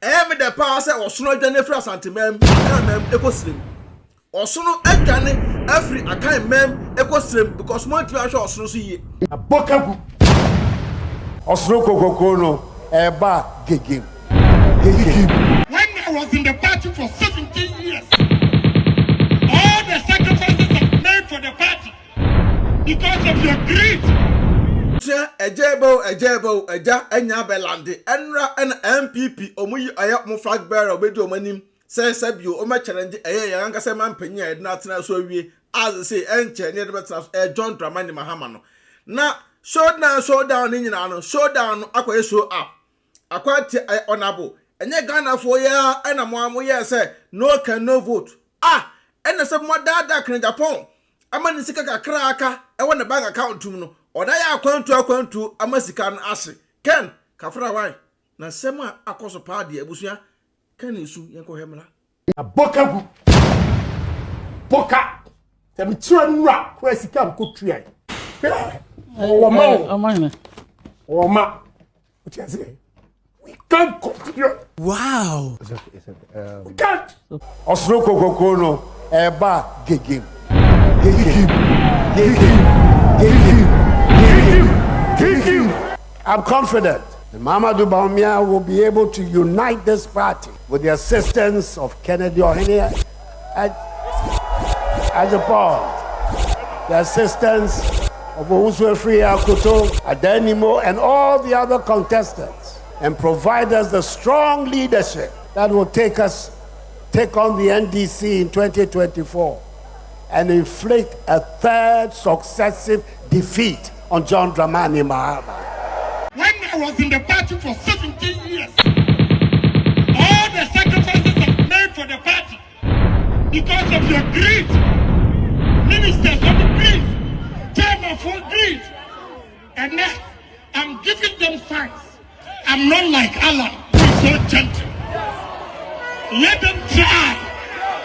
me the power say Osono adwane free asante mem ekosrem. Osono adwane afri akan mem ekosrem because mo ntimi ahwe Osono so yie. Abokagu. Osono kokoko no eba gegem. When I was in the party for 17 years, all the sacrifices I've made for the party because of your greed. Ejebo eja enya belande enra en MPP omuyi aya mo flag bearer obedi omanim say sabio o ma challenge eye yan ka say man panyin a edna tena so awie as say enche ne de betena John Dramani Mahama no na showdown ni nyina no showdown no akwa show up akwati honorable enye Ghana for ya ena mo amoye say no can no vote ena say mo dada kan Agyapong amani sika kakra aka e wona bank account tum no oda ya akwantu amasika no ase ken kafra wan na sema akoso pa de abusua ken isu yenko hemla Abokagu. Boka. Tem tira nura ko sika ko tuai. Oma. What you say? We can't continue. Wow. We can't. Osono kokoko no eba gegem. I'm confident that Bawumia will be able to unite this party with the assistance of Kennedy Ohene and Agyapong, the assistance of Free Akoto, Adenimo, and all the other contestants, and provide us the strong leadership that will take on the NDC in 2024 and inflict a third successive defeat on John Dramani Mahama. When I was in the party for 17 years, all the sacrifices I've made for the party because of your greed, ministers of the greed, chairman for greed, and now I'm giving them thanks. I'm not like Allah, who's so gentle. Let them try,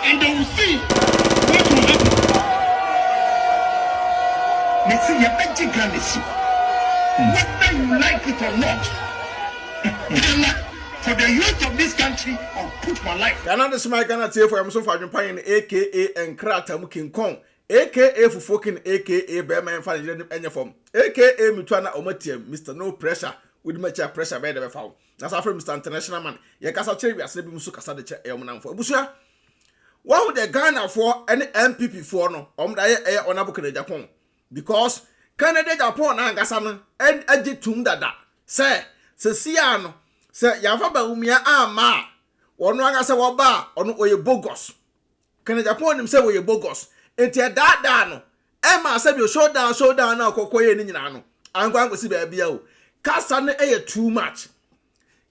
and they will see what will happen. Let's see your magic galaxy. Whether you like it or not, for the youth of this country, I'll put my life. Ghana this my Ghana tie for am so fa dwempan aka Enkrata mu King Kong aka Fufokin aka Bearman fa enye form aka Mitwana Omatiem Mr. No Pressure with much pressure by the foul. That's after Mr. International Man. Ye kasa chere wi ase bi muso kasa de che eomnamfo. Abusua what would the Ghana for any MPP for no omda ye honorable Agyapong because Canada Japan na ngasa no en agitum dada say sia no say yafa Bawumia ama wono ngasa wo ba ono oye bogus Canada Japan nim say oye bogus enti dada no e ma say bi showdown na kokoye ni nyina no ankwa ngosi ba bia o kasa no e too much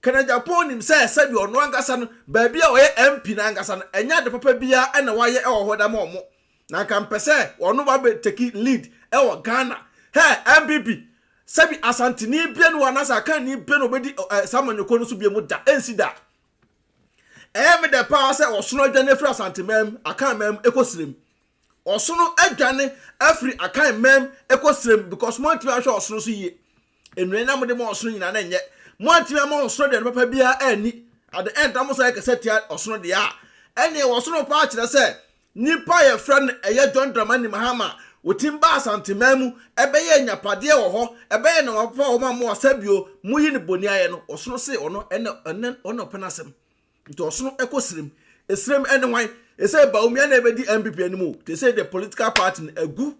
Canada Japan nim say bi ono ngasa no ba bia oye MP na ngasa no enya de papa bia e na waye e wo hoda ma omo na kan pese ono ba be take lead e wo Ghana. Hey, MPP. Sabi asantini bia no anasa kan ni bia no bedi samanyoko no so bia mu da ensi da. Me the power say Osono adwane free asante mem akan mem ekosrem. Osono adwane afri akan mem ekosrem because mo ntimi ahwe Osono so yie. Enwe na mo de mo Osono nyina na enye. Mo ntimi mo Osono de papa bia ani. At the end am so like setia Osono de a. Ene Osono pa kire say nipa ye friend eye John Dramani Mahama Utimba asante memu ebeye nyapade wo ho ebeye na opa o ma mo asabio muyi ne boni aye no Osono se ono ono penasem nti Osono ekosrem esrem enwan ese Bawumia na ebedi MPP animu they say the political party egu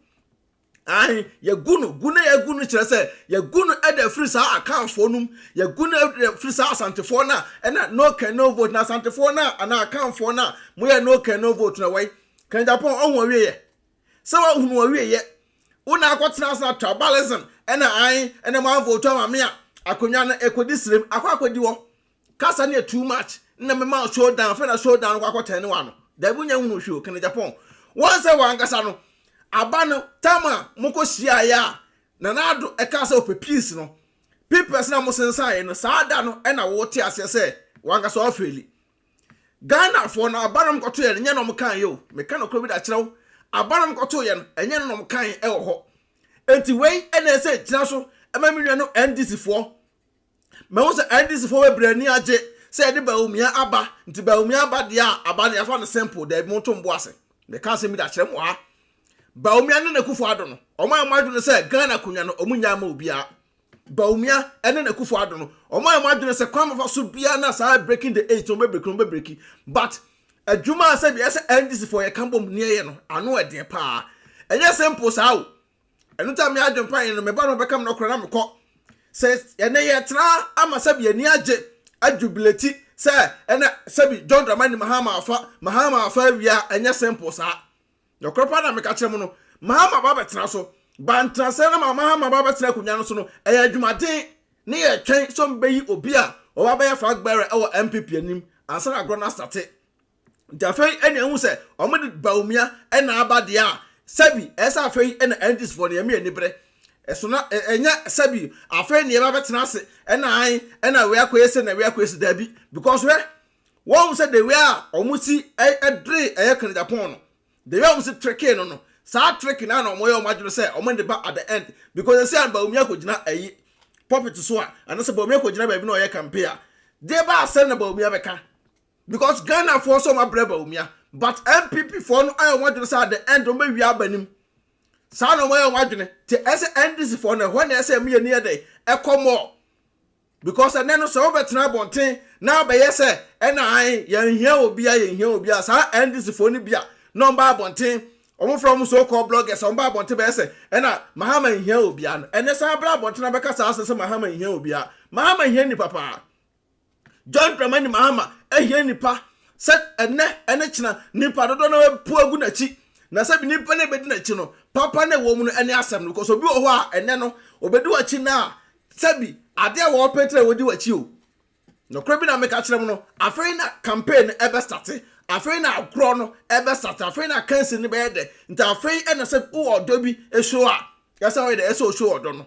ye gunu kire say ye gunu e the free sa account for num ye gunu e the free sa asante for na na no can no vote na asante for na ana account for na mo ye no can no vote na wai kan Japan onwo wie ye so wa hunu awie ye una akwotena na tribalism ena ma vote ma me akonwa na ekodisrem akwakodi wo kasa na too much na me ma showdown fe na showdown kwakwotene wa no da bunya hunu hwe kan Japan won say wa ngasa no aba no tama mokohia ya na nado ekasa of peace no people na mo sensan no saada no ena wo te ase say wa ngasa ofeli Ghana for na abanam koto ye nya no mo kan yo me kan okro bi da kirew abanam koto ye no enye no mo kan e wo ho enti wei ena say gina so ema mi no NDC for me wo say NDC for we brani age say de Bawumia aba nti Bawumia aba dia aba na so na simple de mo to mbo ase me kan se mi da kyerɛ mo ha Bawumia ne Akufo-Addo no omo amadu no say Ghana kunya no omunya ma obia Bawumia ene na Akufo-Addo no omo amadu no say kwam fa so bia na say breaking the eight omo breaking but adwuma say bi say NDC for ye kambom ne ye no ano eden pa enye simple sa o enu ta me adwempan no me ba no bekam no kora na me kɔ says ene ye tra ama sabi ani age ajubileti say ene sabi John Dramani Mahama afa wia enye simple sa no kropa na me ka kyerɛ mo no Mahama ba betra so ban transfer na Mahama ba betra kunya no so no eya adwumaden ne ye twɛn so mbeyi obi a o ba be flag bearer e wo MPP anim ansa na agro na starte Jafei ene hu se omudi Bawumia ena abade a sabi esa afei ena endis for ne me bre eso na enya sabi afei ne ba betena ase ena we akoyese na we akoyese dabi because we won say the we a omusi edre kan Agyapong no the we omusi tricky no sa tricky na no moyo omadwo say omende ba at the end because say Bawumia ko gina ayi puppet so a and say Bawumia ko gina ba bi na oye campaign a dey ba say na Bawumia beka because Ghana for so my brother Bawumia but MPP for no I want to say at the end o me wi abanim sa no way wadwene te ese NDC for no when ese me ni dey ekomo because ene no so betena bonten na be yese ena an ye hia obi a sa NDC for ni bia number bonten omo from so called bloggers on ba bonten be yese ena Mahama hia obi a no ene sa bra bonten na beka sa se Mahama hia obi a Mahama hia ni papa John Dramani Mahama ehia nipa set ene china nipa dodo na pu agu na chi na sabi nipa na bedi na chi no papa na wo mu no ene asem no because obi wo ho a ene no obedi wa chi na sabi ade a wo petre wodi wa chi o no kra bi na make a kire mu no afei na campaign ebe start afei na agro no ebe start afei na cancel ni be de nta afei ene sabi wo odo bi esho a yasa we de eso show odo no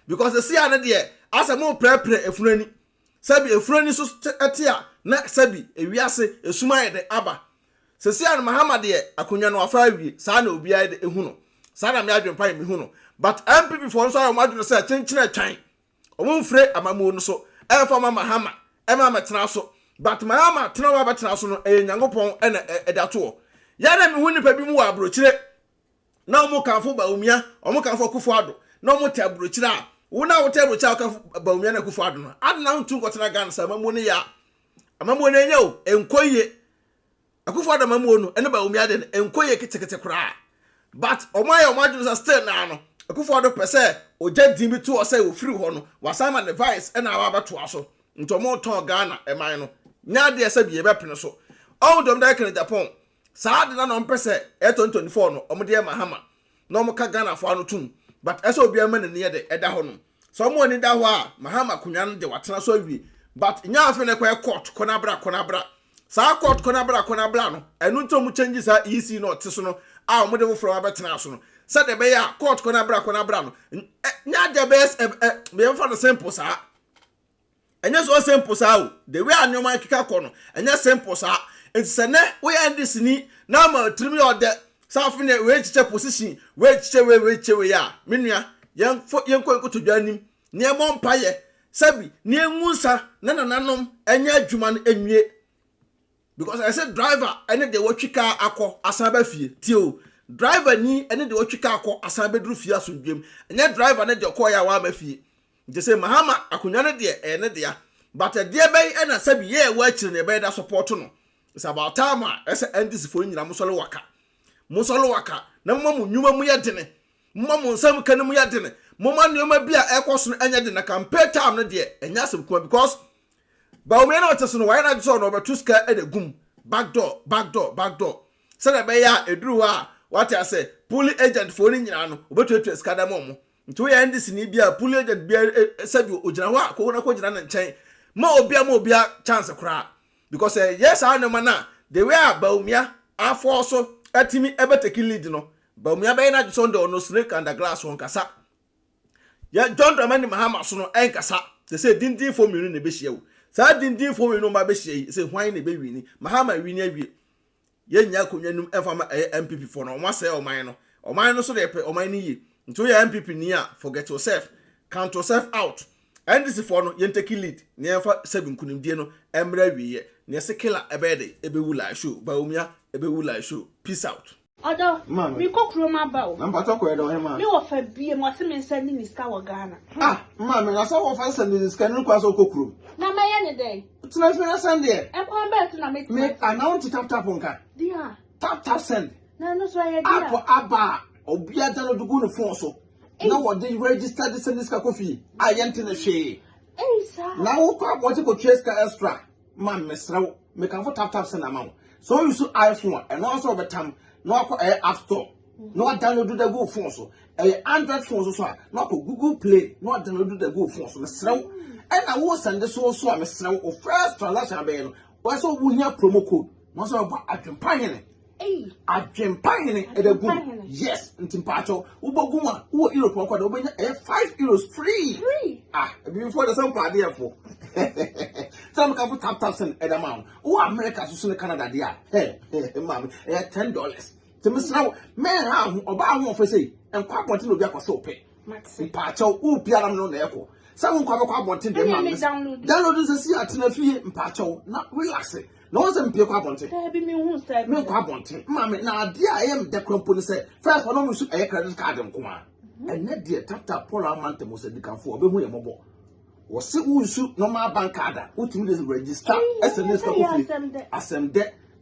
because the see ane de asem mo prepare efurani sabi efurani so etia na sabi ewiase esuma ye de aba sesia no Mahama de akonya no afa awie sa na obi aye de ehu no sa na me adwempan me hu no but MPP for so am adwene say chenchene twan omumfre amamu no so efa Mahama ema metena so but Mahama tena wa betena so no nyankopon ena edato ya na me hu nipa bi mu wa abrochire na omo kanfo Bawumia omo kanfo Akufo-Addo na omo te abrochire a wona wo te abrochire ka Bawumia na Akufo-Addo no adna ntu nkotena Ghana sa amamu ne ya amamu ne nya o enkoye Akufo-Addo amamu no ene Bawumia de enkoye kitekete kura but omoye omadwo still na no Akufo-Addo pese oja dimbi to o say o free ho no wasama ne vice ena aba bato aso ntomo ton Ghana eman no nya de ese bi e bepene so all dom da kan Agyapong saa de na no mpese 2024 no omde Mahama no mo ka Ghana fo anotum but ese obi ama ne ne de eda ho no so mo ni da ho a Mahama kunya no de watena so awie but nya afi ne kwa court konabra saa court konabra no enu ntom change saa EC no te so no a mo de wo fro abetena so no sa de be ya court konabra no nya de best me for the simple saa enya so simple saa o the way anyoma kika kɔ no enya simple saa enti ne we end this ni na ma trimi ode saa fi ne we chiche position we chiche we ya menua yen kɔ nkotodwa nim ne mo mpaye sabi ne enwunsa na nanom enya adwuma no enwie because I said driver ene de wotwika akɔ asaba fie tio driver ni ene de wotwika akɔ asaba duru fie asodwem enya driver ne de kɔ ya wa ma fie nti say Mahama akonya ne de ene de ya but de be ena sabi ye wa chire ne be da support no it's about time ese NDC for nyina musolo waka na mmamu nyuma mu ye dene mmamu nsam kan mu ye dene mama nneoma bia ekoso no enya de na campaign time no de enya asem kuma because Bawumia na oteso no why na so no betuska edegum backdoor say na be ya eduru a what I say pull agent for ni nyina no obetuetu skada mo nti we NDC ni bia pull agent bia sabi ogina ho akwo na ko gina na nchen ma obia chance kra because yes I know man the way Bawumia afo so atimi ebeteki lead no Bawumia be na so ndo no snake and the glass won kasa ya John Dramani Mahama so no enkasa say dindin for me no be hia sa dindin for me no ma be hia say hwan na be wini Mahama wini awie ye nya konwanum efama MPP for no say oman no so de oman ni yi nto ya MPP ni a forget yourself count yourself out NDC for no yenteki lead nefa 7 kunimdie no emra wiye ne sekela ebede ebewula show Bawumia ebewula show peace out Odo mi kokro ma ba o na mpato ko edo he ma mi wo fa bie mo se me send ni ska wo Ghana ma me na so wo fa send ni ska ni kwa so kokro na ma ye ne dey tuna fi na send there e kwa bet na me announce tap nka dia tap send na no so ye dia apo aba obia da no dugu no phone so na wo dey register the send ska kofi ayente na hwe sir na wo kwa bo ko trace ka extra ma mesrew me kan for tap send amount so you so iPhone and also betam no akọ app store no download the go phone so Android phone so no akọ Google Play no download the go phone so mesrew and I will send this so mesrew o first transaction be no we so wo hia promo code no so ba adwempahene adwempahene e da go yes ntimpacho wo bogu ma wo Europe nko da wo benya €5 free before the some party for some can tap send e da ma wo America so ne Canada dia mama $10 to miss now man how oba ho for say enko abonte no bi akose ope mpacho wo biara no na eko some nkwa bekwa abonte de ma download this see atena fie mpacho na relax no one say mpie kwa abonte bi mi hu say me kwa abonte mama na ade a am de krompo ni say first one no so credit card nko a ene de tap Paul amante mo say dikanfo obehu ye mobo wo se unsu normal bank card utimi dey register SNS ka kofi asem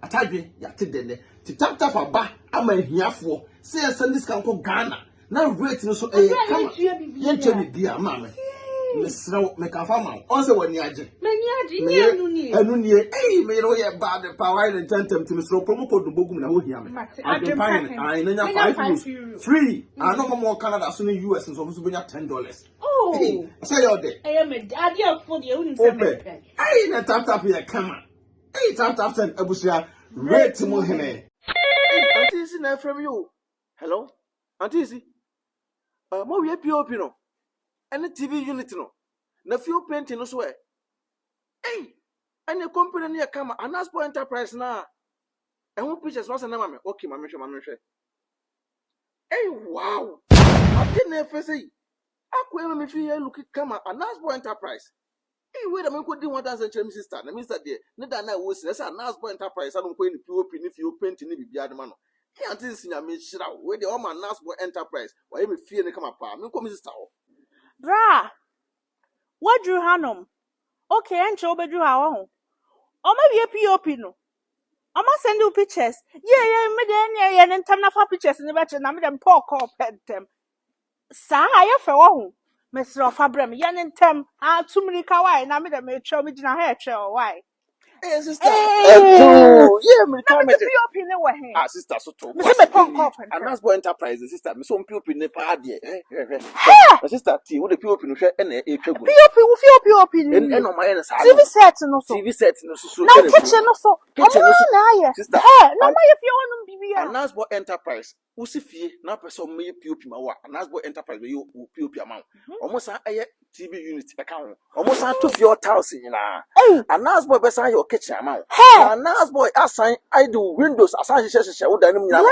atadwe yate dene ti tap aba ama hiafo se SNS ka nko Ghana na rate no so kama yenche bi bia mama mesraw me ka fama on se wani age enu nie me ro ye bad power and tentem ti mesraw promo code bogum na ho hia me adempine nanya €5 free no more Canada so ne US so so benya $10 say your day me ade for the uni se me na tap ya kama tap send abusia rate mo hene auntie is na from you hello auntie is mo we POP no any TV unit no na few painting no so any company na kama Anaspo Enterprise na who pictures was na mama okay mama hwe wow I didn't ever say akwa me fi look kama Anaspo Enterprise wait a minute ko di 1000 chem sister na minister there ne da na wo si na say Anaspo Enterprise anu ko ni POP ni fi painting ni bibia de ma no anti sinya me hira we de o ma Anaspo Enterprise wa ye me fie ne kama pa me ko mi sister o bra what drew hanom okay enche obedru ha wo o ma wie POP no o ma send you pictures me de ye ntam na fa pictures ne be che na me dem talk up pentem sa aye fe wo ho mesro fa brem ye ntam atumrika why na me dem e twa me gina ha e twa why sister yeah me come me POP ne wo he sister so to me say me talk up Anaspo Enterprise sister me so POP ne pa de sister ti wo de POP no hwe na e twa gu POP ni no ma ye na sa TV set no so na kitchen no so na aye sister no ma ye fie wonum bibia Anaspo Enterprise usi fie na person me POP ma wa Anaspo Enterprise be yo POP ama omo sa aye TV unit e ka ho omo sa to fie house nyina Anaspo be sa your kitchen ama Anaspo assign I do windows assign she wo dan nyina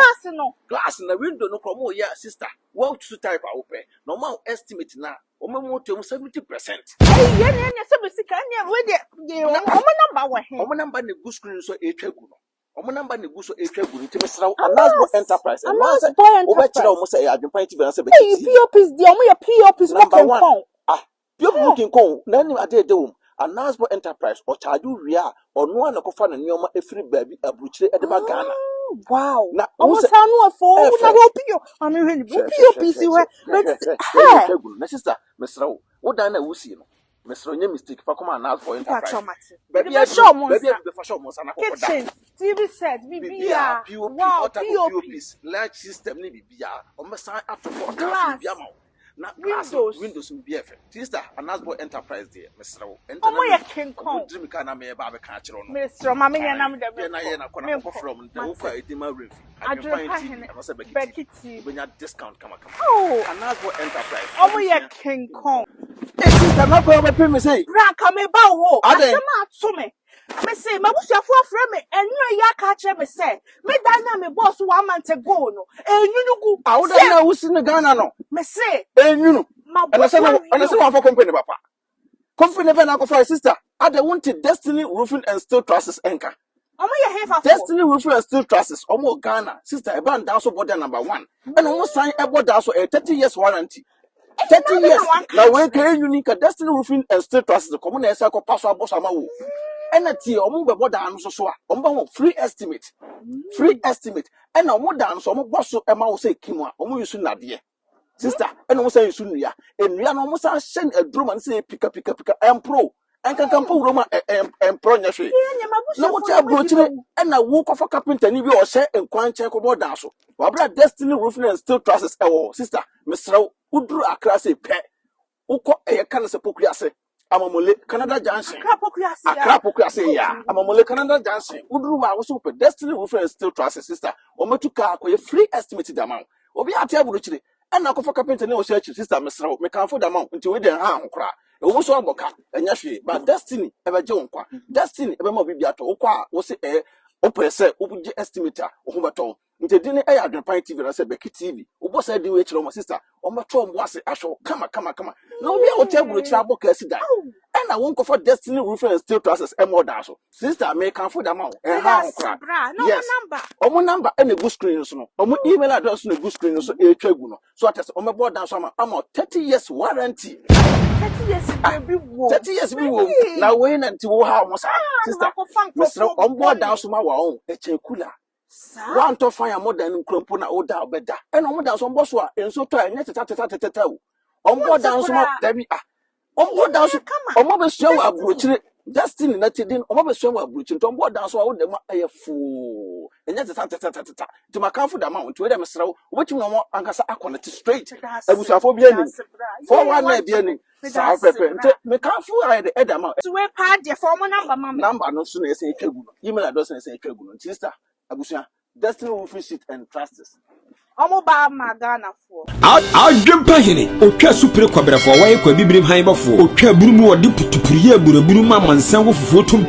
glass na window no ko mo ya sister what to type a open no ma estimate na omo mo to 70% ye se be sika ne we de omo number wa he omo number ne good screen so e twa gu no omo number ne gu so e twa gu no timi sra Anaspo Enterprise and once omo chira omo say Agyapong TV na say be POPs di omo ye POPs number 1 POP looking kon na ni ade de wo Anaspo Enterprise o charge wi a ono na ko fa na nioma efiri baabi abuchire e de ba Ghana wow na omo sa no afo na go PO ami hwe ni POP si we na sister mesra wo dan na wo si no mesra nya mistake fa come Anaspo Enterprise baabi be show mo sa na ko kitchen TV set bibia wow POPs large system ni bibia o me san atofo ta bibia ma na windows be efe sister Anaspo Enterprise there mesra wo omo ye king kong dream ka na me ba be ka kire no mesra ma me nya na me de na ye na ko from the wo kwa edema refi AdwenepaheneTv no say BeckyTv benya discount kama Anaspo Enterprise omo ye king kong sister na ko be me say bra ka me ba wo asema ato me me say mabusuafo afre me enyo ya ka kire me say me dan na me boss 1 month ago no enyunugu awuda na wusi ne Ghana no me say enyunu ana se wan for company papa Coffee never na for sister. I don't want Destiny Roofing and Steel Trusses anchor. Destiny Roofing and Steel Trusses, almost Ghana, sister, a band down so border number 1. And almost sign a border so a 30 years warranty. 30 years. Now we can unique Destiny Roofing and Steel Trusses, the common as I could pass our boss amawu. And a tea or move border and so on free estimate. Free estimate. And no more down so much boss amount say Kimwa, almost soon that year. Sister, and almost say soon ya. And we are almost send a drum and say pick up and pro. And can come pull Roma and pro. No more brochure and a walk of a carpenter, you or say and quite check about Dasso. Wabra Destiny Roofing and Steel Trusses, sister, Mr. Udru a class a pet. Uko a cancer pocriase. Amamole Canada Johnson. A crapocracy, ya. Amamole Canada Johnson. Udru was super Destiny Roofing and Steel Trusses, sister. Or Matuka, a free estimated amount. Or be a table richly. And now for carpenter no search, sister, Mr. Make for the amount until we didn't harm cry. It was all boca, and yashi, but Destiny ever John qua. Destiny ever more bibiato, qua was a oppressor, open estimator, or whomaton. Into dinner air at BeckyTv, I said BeckyTv. What said the way to my sister, or my Tom was a show. Come on. No, we will tell you trouble, Cassidy. And I won't go for Destiny Roofing and Steel Trusses and more dazzle. Sister, may come for the amount and how crap. Yes, number. Number and a good screen, so. Email address and a good screen, so a tribunal. So I test on my board down some 30 years warranty. 30 years we will. Now wait until how was sister. Mr. On board down some our own, a cooler. One to fire more than Crumpuna or down better. And on down some boss and so try net to tell. On board down some Debbie. On board down some mother show up brutally. Destiny not in on mother show up brutally. On board down so I would a fool. And yet to my comfort amount to them, so what you know, Ancasa Aquanity straight. I was for beginning. For 1 year beginning. South Pepper. Make a fool I had the amount. To a part, your former number no sooner say Kagun. Email address and say Kagun. Sister. Abusia, Destiny Roofing Sheet and Trusses. Omoba Magana for AdwenepaheneTv, Otwa Super Kwabra for why kwa bibrim han bafo. Otwa burumu odi putupurie buruburu ma mansan wo fufuo